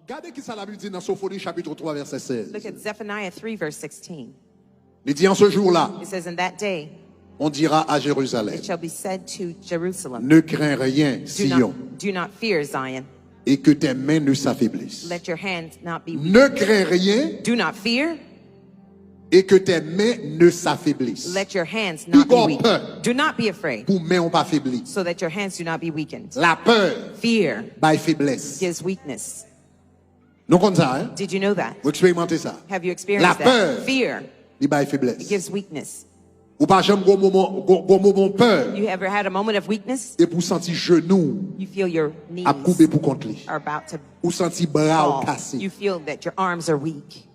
Regardez qui ça la Bible dit dans Sophonie chapitre 3 verset 16. Look at Zephaniah 3 verse 16. Il dit en ce jour-là, It says, in that day, on dira à Jérusalem, it shall be said to Jerusalem, ne crains rien, Sion, do not fear, Zion. et que tes mains ne s'affaiblissent. Let your hands not be weak. Ne crains rien, Do not fear. et que tes mains ne s'affaiblissent. Let your hands not be Puis weak. peur. Do not be afraid, Pour mains ont pas faibli. so that your hands do not be weakened. La peur, Fear by faiblesse. gives weakness. Non comme ça, hein? Did you know that? Vous expérimentez ça. Have you La experienced peur, that? Fear il by faiblesse. gives weakness. Ou pas jamais gros moment peur. You ever had a moment of weakness? Et pour sentir genou You feel your knees à couper pour contre lui. are about to Ou sentir bras fall. cassé. You feel that your arms are weak.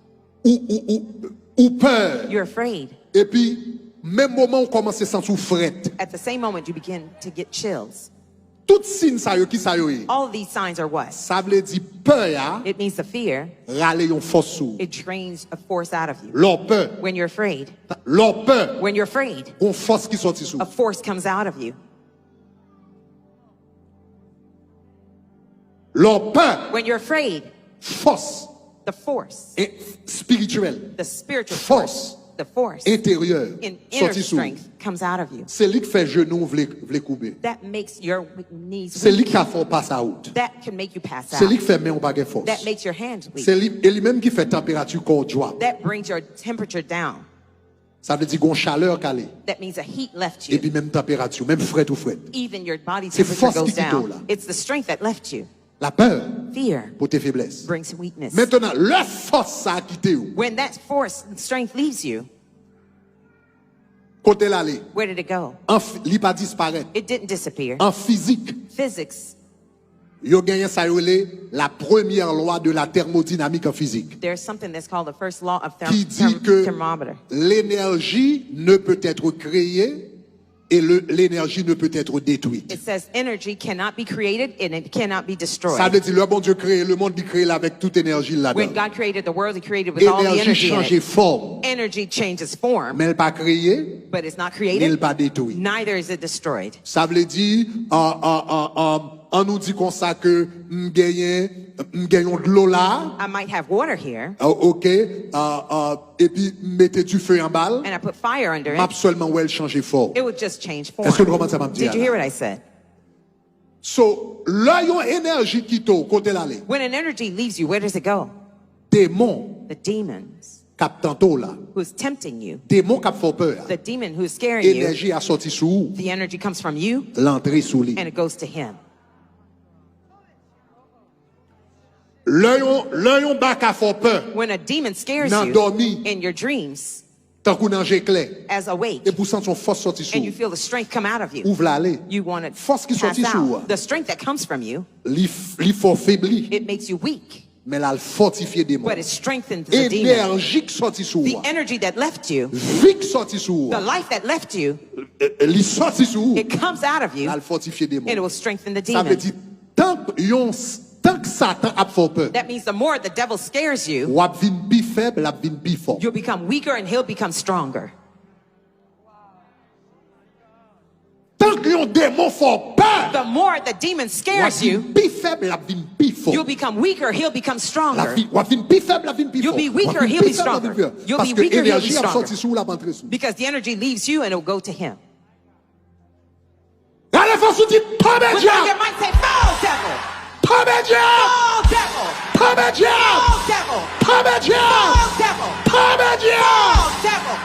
Ou peur. You're afraid. Et puis même moment où commence à sentir frette. At the same moment, you begin to get chills. Tout signe ça yo qui ça yo est. All of these signs are what? Ça veut dire peur ya It means the fear. râler yon force sou. It drains a force out of you. Leur peur. When you're afraid, Leur peur. when you're afraid, Yon force qui sorti sou. a force comes out of you. Leur peur. When you're afraid, Force the force, spirituelle. the spiritual Force. force, the force Intérieure. in inner Sorti sou. strength comes out of you. C'est lui qui fait genou vle couper. That makes your knees C'est lui weak. qui a fait passe à out. That can make you pass C'est lui out. qui fait main ou pas de force. That makes your hands weak. C'est lui-même qui fait température corps drop. That brings your temperature down. Ça veut dire qu'on chaleur calée. That means a heat left Et you. puis même température, même frais ou frais. Even your body C'est temperature force goes qui quitte down. là. It's the strength that left you. La peur Fear pour tes faiblesses. brings weakness. Maintenant, la force ça a quitté ou. When that force and strength leaves you, Côté l'aller. where did it go? Li pas disparaître. It didn't disappear. En physique, Physics, yo gagné ça yo le la première loi de la thermodynamique en physique. there's something that's called the first law of Qui dit que thermometer. l'énergie ne peut être créée et l'énergie ne peut être détruite. It says energy cannot be created and it cannot be destroyed. Ça veut dire le bon Dieu créé le monde, il crée avec toute énergie là-dedans. When God created the world, He created with all the Énergie energy in change it. forme, Energy changes form, mais elle pas créée, but it's not mais elle created. pas détruite. Neither is it destroyed. Ça veut dire on nous dit comme ça que m'gagnons de l'eau là, I might have water here, OK, et puis mettez du feu en balle, and I put fire under pas it. seulement où elle change forme. It would just change form. Est-ce que vous comprenez ça, madame? Did you hear what I said? So, là yon énergie qui to côté l'aller. When an energy leaves you, where does it go? Démon The demons cap tantôt là. who's tempting you, Démon cap fait peur. the demon who's scaring you, Énergie a sorti sous the energy comes from you l'entrée sous lui. and it goes to him. Là yon bac a fait peur. When a demon scares Nan you dormi. in your dreams Tant qu'on ange clair. as awake, Et pour sentir son force sorti sous. and you feel the strength come out of you, Ouvre l'aller. you want to Force qui pass sorti sous. out. The strength that comes from you, Li fort faibli. it makes you weak, Mais là, le fortifié démon. but it strengthens the demon. Énergie qui sorti sous. The energy that left you, Vie qui sorti sous. the life that left you, Li sorti sous. it comes out of you Là, le fortifié démon. and it will strengthen the Ça veut demon. dire, tant que Satan a fait peur, That means the more the devil scares you, ou a vin bi faible, a vin bi fort. you'll become weaker and he'll become stronger. Tant que yon démon fait peur, The more the demon ou a scares vin you, bi faible, a vin bi fort. you'll become weaker, he'll become stronger. Ou a vin bi faible, a vin bi You'll fort. be weaker, Ou a vin he'll bi be faible, a vin stronger. bi fort. You'll Parce be que weaker, he'll be énergie a stronger. sorti sous la rentrée sous. Because the energy leaves you and it'll go to him. Allez, faut se dire, tombe With diable! that, you might say, fall devil! Tombe diable! Fall devil! Tombe diable! Fall devil! Tombe diable! Fall devil! Tombe diable! Fall devil!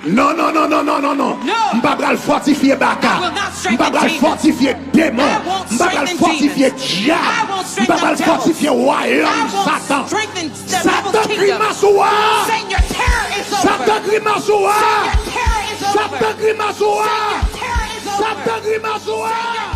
Non, non, non, non, non, non, non. No. M'pa pral fortifier Baka. I will not strengthen M'pa pral demons. fortifier démon. I won't M'pa pral strengthen fortifier demons. diable. I won't strengthen M'pa pral devils. fortifier Wayòm, I won't Satan. strengthen the Satan devil's kingdom. grimace ouah. Satan, your terror is over. Satan grimace ouah. Your terror is over. Satan grimace ouah. Your terror is over. Satan grimace ouah.